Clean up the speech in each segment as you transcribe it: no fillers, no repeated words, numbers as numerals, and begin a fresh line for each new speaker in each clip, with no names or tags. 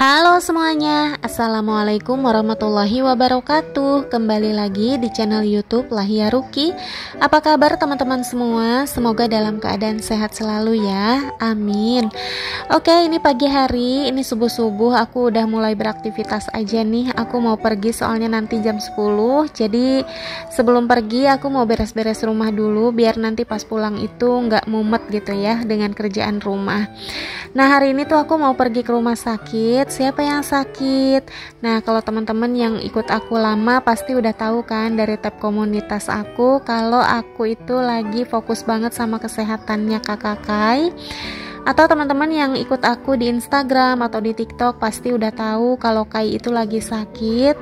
Halo semuanya, Assalamualaikum warahmatullahi wabarakatuh. Kembali lagi di channel YouTube Lahia Ruki. Apa kabar teman-teman semua? Semoga dalam keadaan sehat selalu ya, amin. Oke, ini pagi hari, ini subuh-subuh aku udah mulai beraktivitas aja nih. Aku mau pergi soalnya nanti jam 10. Jadi sebelum pergi aku mau beres-beres rumah dulu, biar nanti pas pulang itu nggak mumet gitu ya dengan kerjaan rumah. Nah, hari ini tuh aku mau pergi ke rumah sakit. Siapa yang sakit? Nah, kalau teman-teman yang ikut aku lama pasti udah tahu kan dari tab komunitas aku kalau aku itu lagi fokus banget sama kesehatannya Kakak Kai. Atau teman-teman yang ikut aku di Instagram atau di TikTok pasti udah tahu kalau Kai itu lagi sakit.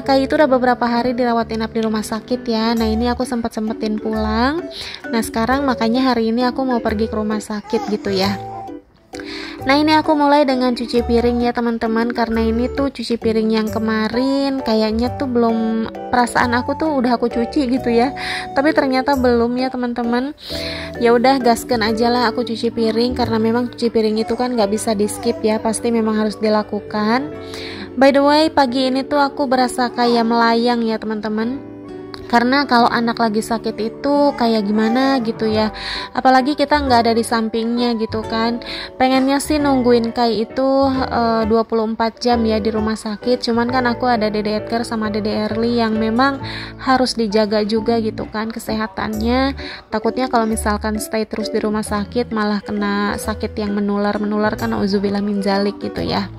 Kai itu udah beberapa hari dirawat inap di rumah sakit ya. Nah, ini aku sempetin pulang. Nah, sekarang makanya hari ini aku mau pergi ke rumah sakit gitu ya. Nah, ini aku mulai dengan cuci piring ya teman-teman, karena ini tuh cuci piring yang kemarin kayaknya tuh belum, perasaan aku tuh udah aku cuci gitu ya, tapi ternyata belum ya teman-teman. Ya udah gaskan aja lah aku cuci piring, karena memang cuci piring itu kan nggak bisa di skip ya, pasti memang harus dilakukan. By the way, pagi ini tuh aku berasa kayak melayang ya teman-teman. Karena kalau anak lagi sakit itu kayak gimana gitu ya, apalagi kita nggak ada di sampingnya gitu kan. Pengennya sih nungguin Kai itu 24 jam ya di rumah sakit, cuman kan aku ada Dede Edgar sama Dede Erli yang memang harus dijaga juga gitu kan kesehatannya. Takutnya kalau misalkan stay terus di rumah sakit malah kena sakit yang menular kan, auzubillah min zalik gitu ya.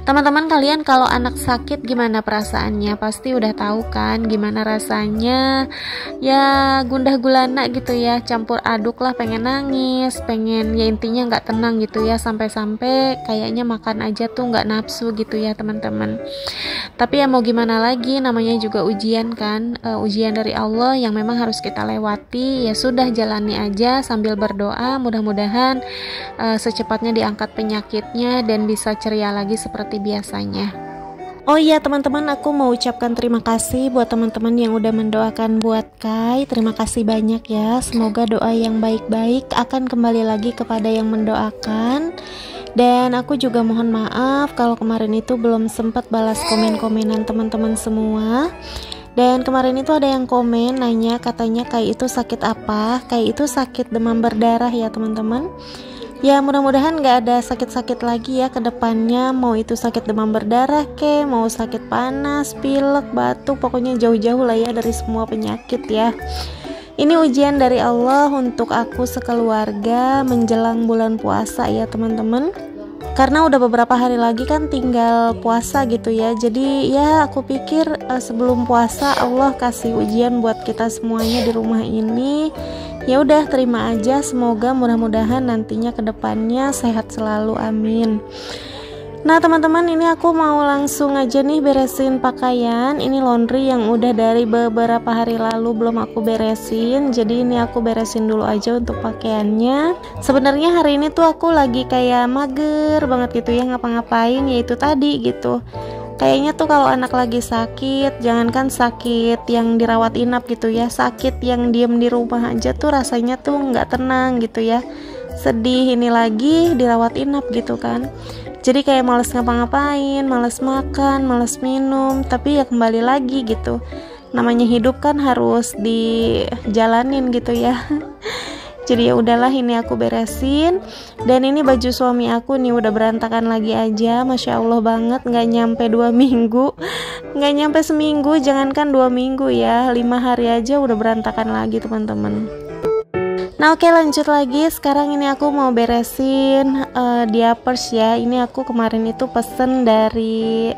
Teman-teman, kalian kalau anak sakit gimana perasaannya? Pasti udah tahu kan gimana rasanya. Ya gundah gulana gitu ya, campur aduk lah, pengen nangis, pengen ya intinya nggak tenang gitu ya, sampai-sampai kayaknya makan aja tuh nggak nafsu gitu ya teman-teman. Tapi ya mau gimana lagi, namanya juga ujian kan, ujian dari Allah yang memang harus kita lewati. Ya sudah, jalani aja sambil berdoa, mudah-mudahan secepatnya diangkat penyakitnya dan bisa ceria lagi seperti biasanya. Oh iya teman-teman, aku mau ucapkan terima kasih buat teman-teman yang udah mendoakan buat Kai. Terima kasih banyak ya. Semoga doa yang baik-baik akan kembali lagi kepada yang mendoakan. Dan aku juga mohon maaf kalau kemarin itu belum sempat balas komen-komenan teman-teman semua. Dan kemarin itu ada yang komen nanya, katanya Kai itu sakit apa? Kai itu sakit demam berdarah ya teman-teman. Ya mudah-mudahan gak ada sakit-sakit lagi ya ke depannya, mau itu sakit demam berdarah mau sakit panas, pilek, batuk, pokoknya jauh-jauh lah ya dari semua penyakit ya. Ini ujian dari Allah untuk aku sekeluarga menjelang bulan puasa ya teman-teman. Karena udah beberapa hari lagi kan tinggal puasa gitu ya. Jadi ya aku pikir sebelum puasa Allah kasih ujian buat kita semuanya di rumah ini. Ya udah terima aja, semoga mudah-mudahan nantinya kedepannya sehat selalu, amin. Nah teman-teman, ini aku mau langsung aja nih beresin pakaian. Ini laundry yang udah dari beberapa hari lalu belum aku beresin, jadi ini aku beresin dulu aja untuk pakaiannya. Sebenarnya hari ini tuh aku lagi kayak mager banget gitu ya, ngapa-ngapain, yaitu tadi gitu. Kayaknya tuh kalau anak lagi sakit, jangankan sakit yang dirawat inap gitu ya, sakit yang diem di rumah aja tuh rasanya tuh nggak tenang gitu ya, sedih. Ini lagi dirawat inap gitu kan, jadi kayak males ngapa-ngapain, males makan, males minum. Tapi ya kembali lagi gitu, namanya hidup kan harus dijalanin gitu ya. Jadi ya udahlah, ini aku beresin. Dan ini baju suami aku nih udah berantakan lagi aja, masya Allah banget. Nggak nyampe 2 minggu, nggak nyampe seminggu, jangankan 2 minggu ya, 5 hari aja udah berantakan lagi teman-teman. Nah oke, lanjut lagi. Sekarang ini aku mau beresin diapers ya. Ini aku kemarin itu pesen dari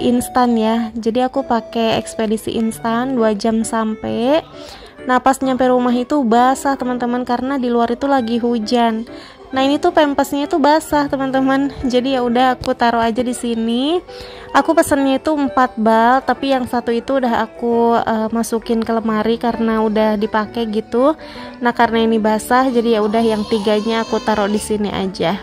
instan ya. Jadi aku pakai ekspedisi instan 2 jam sampai. Nah pas nyampe rumah itu basah teman-teman, karena di luar itu lagi hujan. Nah ini tuh pempesnya itu basah teman-teman. Jadi ya udah aku taruh aja di sini. Aku pesennya itu 4 bal, tapi yang satu itu udah aku masukin ke lemari karena udah dipakai gitu. Nah karena ini basah, jadi ya udah yang 3-nya aku taruh di sini aja.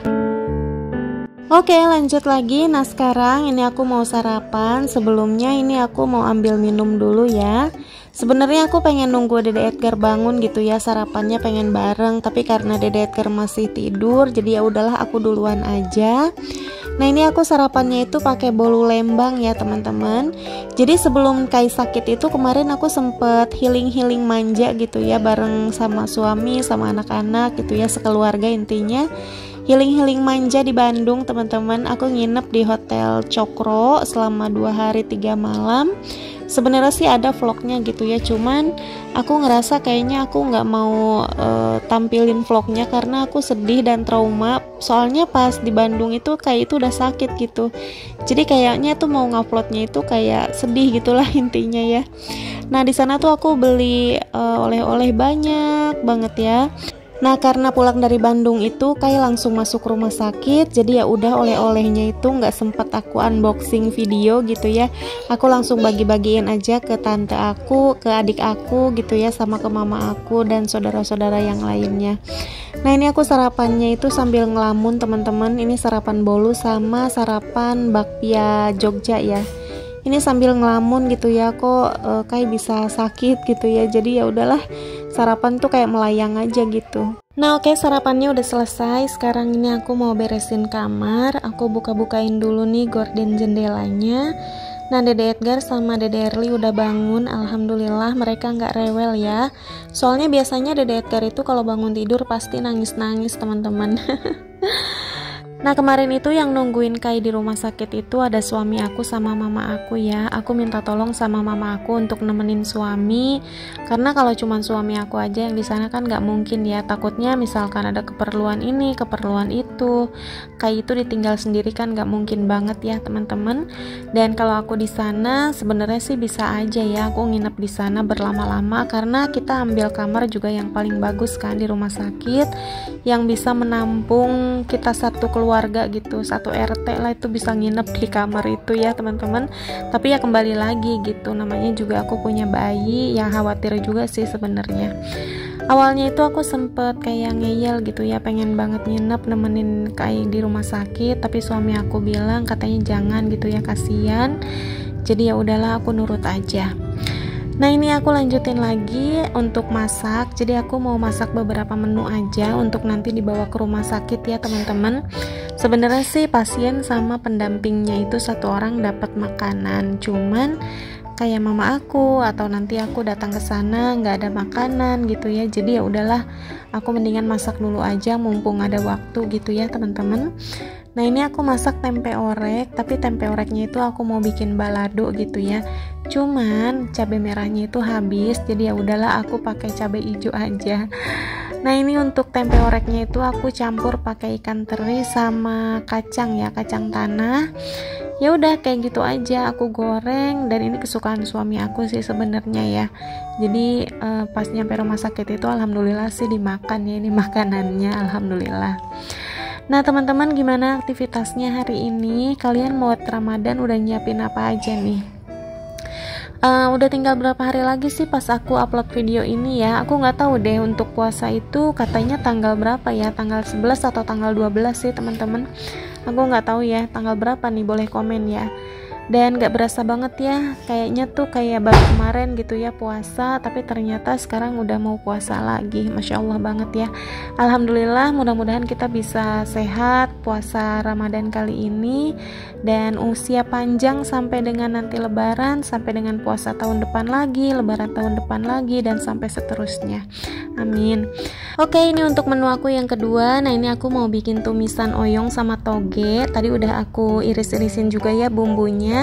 Oke, lanjut lagi. Nah, sekarang ini aku mau sarapan. Sebelumnya ini aku mau ambil minum dulu ya. Sebenarnya aku pengen nunggu Dede Edgar bangun gitu ya, sarapannya pengen bareng, tapi karena Dede Edgar masih tidur, jadi ya udahlah aku duluan aja. Nah, ini aku sarapannya itu pakai bolu lembang ya, teman-teman. Jadi sebelum Kai sakit itu kemarin aku sempet healing manja gitu ya, bareng sama suami, sama anak-anak gitu ya, sekeluarga intinya. Healing manja di Bandung, teman-teman. Aku nginep di Hotel Cokro selama 2 hari 3 malam. Sebenarnya sih ada vlognya gitu ya, cuman aku ngerasa kayaknya aku nggak mau tampilin vlognya karena aku sedih dan trauma. Soalnya pas di Bandung itu kayak itu udah sakit gitu, jadi kayaknya tuh mau nguploadnya itu kayak sedih gitulah intinya ya. Nah, di sana tuh aku beli oleh-oleh banyak banget ya. Nah, karena pulang dari Bandung itu kayak langsung masuk rumah sakit, jadi ya udah oleh-olehnya itu nggak sempet aku unboxing video gitu ya. Aku langsung bagi-bagiin aja ke tante aku, ke adik aku gitu ya, sama ke mama aku dan saudara-saudara yang lainnya. Nah, ini aku sarapannya itu sambil ngelamun, teman-teman. Ini sarapan bolu sama sarapan bakpia Jogja ya. Ini sambil ngelamun gitu ya, kok kayak bisa sakit gitu ya. Jadi ya udahlah, sarapan tuh kayak melayang aja gitu. Nah, oke, sarapannya udah selesai. Sekarang ini aku mau beresin kamar. Aku buka-bukain dulu nih gorden jendelanya. Nah, Dede Edgar sama Dede Erli udah bangun. Alhamdulillah mereka nggak rewel ya. Soalnya biasanya Dede Edgar itu kalau bangun tidur pasti nangis-nangis, teman-teman. Nah, kemarin itu yang nungguin Kai di rumah sakit itu ada suami aku sama mama aku ya. Aku minta tolong sama mama aku untuk nemenin suami, karena kalau cuma suami aku aja yang di sana kan nggak mungkin ya. Takutnya misalkan ada keperluan ini, keperluan itu, Kai itu ditinggal sendiri kan nggak mungkin banget ya, teman-teman. Dan kalau aku di sana sebenarnya sih bisa aja ya aku nginep di sana berlama-lama, karena kita ambil kamar juga yang paling bagus kan di rumah sakit, yang bisa menampung kita satu keluarga gitu, satu RT lah itu bisa nginep di kamar itu ya, teman-teman. Tapi ya kembali lagi gitu, namanya juga aku punya bayi, yang khawatir juga sih sebenarnya. Awalnya itu aku sempet kayak ngeyel gitu ya, pengen banget nginep nemenin Kai di rumah sakit, tapi suami aku bilang katanya jangan gitu ya, kasihan. Jadi ya udahlah, aku nurut aja. Nah, ini aku lanjutin lagi untuk masak. Jadi aku mau masak beberapa menu aja untuk nanti dibawa ke rumah sakit ya, teman-teman. Sebenarnya sih pasien sama pendampingnya itu satu orang dapat makanan, cuman kayak mama aku atau nanti aku datang ke sana nggak ada makanan gitu ya. Jadi ya udahlah, aku mendingan masak dulu aja mumpung ada waktu gitu ya, teman-teman. Nah, ini aku masak tempe orek, tapi tempe oreknya itu aku mau bikin balado gitu ya. Cuman cabai merahnya itu habis, jadi ya udahlah aku pakai cabai hijau aja. Nah, ini untuk tempe oreknya itu aku campur pakai ikan teri sama kacang ya, kacang tanah. Ya udah kayak gitu aja aku goreng, dan ini kesukaan suami aku sih sebenarnya ya. Jadi pas nyampe rumah sakit itu alhamdulillah sih dimakan ya ini makanannya, alhamdulillah. Nah, teman-teman, gimana aktivitasnya hari ini? Kalian buat Ramadan udah nyiapin apa aja nih? Udah tinggal berapa hari lagi sih pas aku upload video ini ya. Aku nggak tahu deh untuk puasa itu katanya tanggal berapa ya, tanggal 11 atau tanggal 12 sih, teman-teman. Aku nggak tahu ya tanggal berapa nih, boleh komen ya. Dan gak berasa banget ya, kayaknya tuh kayak baru kemarin gitu ya puasa, tapi ternyata sekarang udah mau puasa lagi. Masya Allah banget ya. Alhamdulillah, mudah-mudahan kita bisa sehat puasa Ramadan kali ini, dan usia panjang sampai dengan nanti lebaran, sampai dengan puasa tahun depan lagi, lebaran tahun depan lagi, dan sampai seterusnya. Amin. Oke, ini untuk menu aku yang kedua. Nah, ini aku mau bikin tumisan oyong sama toge. Tadi udah aku iris-irisin juga ya bumbunya.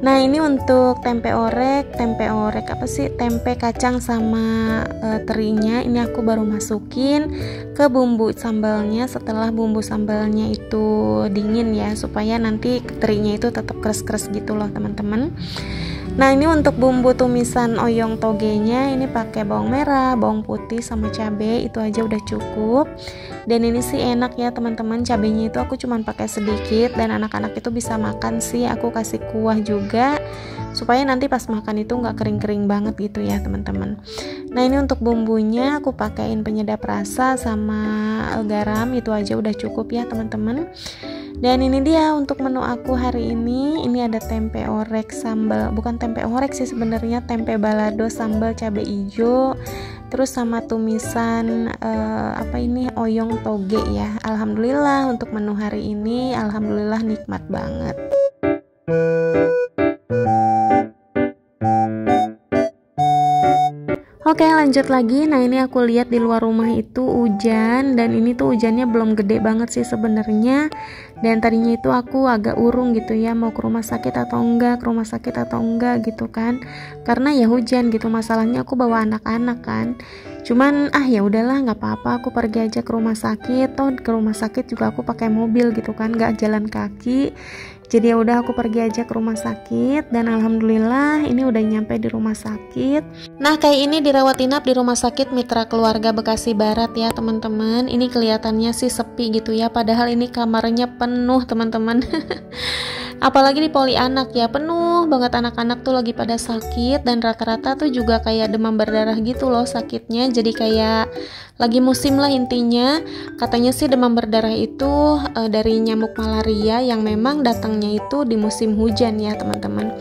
Nah, ini untuk tempe orek tempe kacang sama terinya. Ini aku baru masukin ke bumbu sambalnya setelah bumbu sambalnya itu dingin ya, supaya nanti terinya itu tetap keras-keras gitu loh, teman-teman. Nah, ini untuk bumbu tumisan oyong togenya ini pakai bawang merah, bawang putih sama cabai, itu aja udah cukup. Dan ini sih enak ya, teman-teman, cabenya itu aku cuman pakai sedikit dan anak-anak itu bisa makan sih. Aku kasih kuah juga supaya nanti pas makan itu nggak kering-kering banget gitu ya, teman-teman. Nah, ini untuk bumbunya aku pakein penyedap rasa sama garam, itu aja udah cukup ya, teman-teman. Dan ini dia untuk menu aku hari ini. Ini ada tempe orek sambal, bukan tempe orek sih sebenarnya, tempe balado sambal cabai hijau. Terus sama tumisan oyong toge ya. Alhamdulillah untuk menu hari ini, alhamdulillah nikmat banget. Oke, lanjut lagi. Nah, ini aku lihat di luar rumah itu hujan, dan ini tuh hujannya belum gede banget sih sebenarnya. Dan tadinya itu aku agak urung gitu ya, mau ke rumah sakit atau enggak gitu kan. Karena ya hujan gitu, masalahnya aku bawa anak-anak kan. Cuman ya udahlah, nggak apa-apa, aku pergi aja ke rumah sakit. Toh ke rumah sakit juga aku pakai mobil gitu kan, nggak jalan kaki. Jadi ya udah, aku pergi aja ke rumah sakit, dan alhamdulillah ini udah nyampe di rumah sakit. Nah, kayak ini dirawat inap di Rumah Sakit Mitra Keluarga Bekasi Barat ya teman-teman. Ini kelihatannya sih sepi gitu ya, padahal ini kamarnya penuh teman-teman. Apalagi di poli anak ya, penuh banget anak-anak tuh lagi pada sakit, dan rata-rata tuh juga kayak demam berdarah gitu loh sakitnya. Jadi kayak lagi musim lah intinya. Katanya sih demam berdarah itu dari nyamuk malaria yang memang datangnya itu di musim hujan ya teman-teman.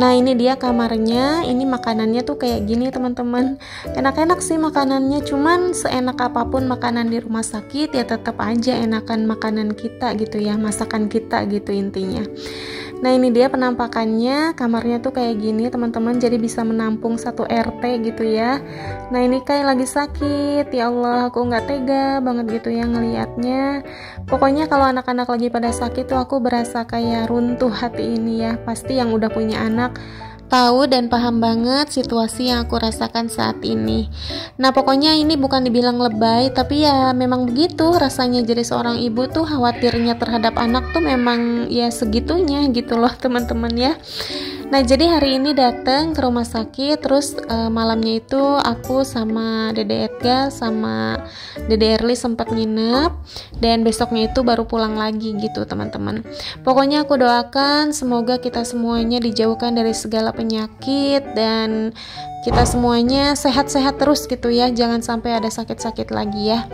Nah, ini dia kamarnya. Ini makanannya tuh kayak gini teman-teman. Enak-enak sih makanannya, cuman seenak apapun makanan di rumah sakit ya tetap aja enakan makanan kita gitu ya, masakan kita gitu intinya. Nah, ini dia penampakannya. Kamarnya tuh kayak gini teman-teman, jadi bisa menampung 1 RT gitu ya. Nah, ini kayak lagi sakit. Ya Allah, aku nggak tega banget gitu ya ngelihatnya. Pokoknya kalau anak-anak lagi pada sakit tuh aku berasa kayak runtuh hati ini ya. Pasti yang udah punya anak tahu dan paham banget situasi yang aku rasakan saat ini. Nah, pokoknya ini bukan dibilang lebay, tapi ya memang begitu rasanya jadi seorang ibu tuh, khawatirnya terhadap anak tuh memang ya segitunya gitu loh teman-teman ya. Nah, jadi hari ini datang ke rumah sakit, terus malamnya itu aku sama Dede Edgar sama Dede Erli sempat nginep, dan besoknya itu baru pulang lagi gitu teman-teman. Pokoknya aku doakan semoga kita semuanya dijauhkan dari segala penyakit, dan kita semuanya sehat-sehat terus gitu ya, jangan sampai ada sakit-sakit lagi ya.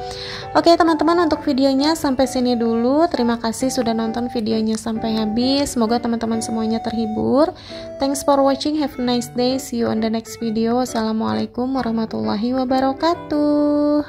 Oke teman-teman, untuk videonya sampai sini dulu. Terima kasih sudah nonton videonya sampai habis. Semoga teman-teman semuanya terhibur. Thanks for watching, have a nice day, see you on the next video. Wassalamualaikum warahmatullahi wabarakatuh.